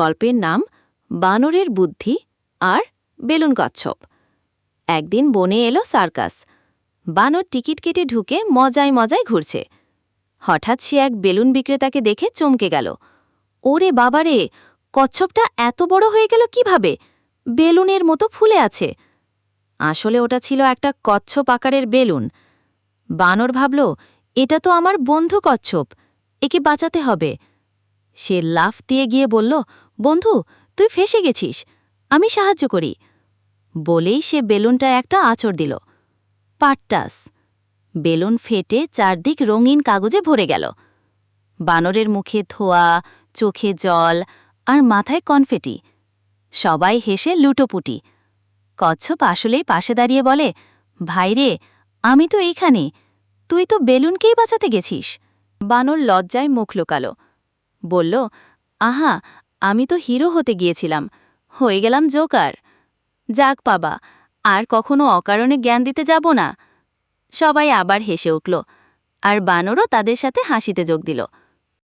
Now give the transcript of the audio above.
গল্পের নাম বানরের বুদ্ধি আর বেলুন কচ্ছপ। একদিন বনে এলো সার্কাস। বানর টিকিট কেটে ঢুকে মজায় মজায় ঘুরছে। হঠাৎ সে এক বেলুন বিক্রেতাকে দেখে চমকে গেল। ওরে বাবারে, কচ্ছপটা এত বড় হয়ে গেল কিভাবে? বেলুনের মতো ফুলে আছে। আসলে ওটা ছিল একটা কচ্ছপ আকারের বেলুন। বানর ভাবল, এটা তো আমার বন্ধু কচ্ছপ, একে বাঁচাতে হবে। সে লাফ দিয়ে গিয়ে বলল, বন্ধু, তুই ফেঁসে গেছিস, আমি সাহায্য করি। বলেই সে বেলুনটা একটা আঁচড় দিল। পাট্টাস! বেলুন ফেটে চারদিক রঙিন কাগজে ভরে গেল। বানরের মুখে ধোঁয়া, চোখে জল আর মাথায় কনফেটি। সবাই হেসে লুটোপুটি। কচ্ছপ আসলেই পাশে দাঁড়িয়ে বলে, ভাইরে, আমি তো এইখানে, তুই তো বেলুনকেই বাঁচাতে গেছিস। বানর লজ্জায় মুখ লুকালো। বলল, আহা, আমি তো হিরো হতে গিয়েছিলাম, হয়ে গেলাম জোকার। যাক বাবা, আর কখনো অকারণে জ্ঞান দিতে যাব না। সবাই আবার হেসে উঠল, আর বানরও তাদের সাথে হাসিতে যোগ দিল।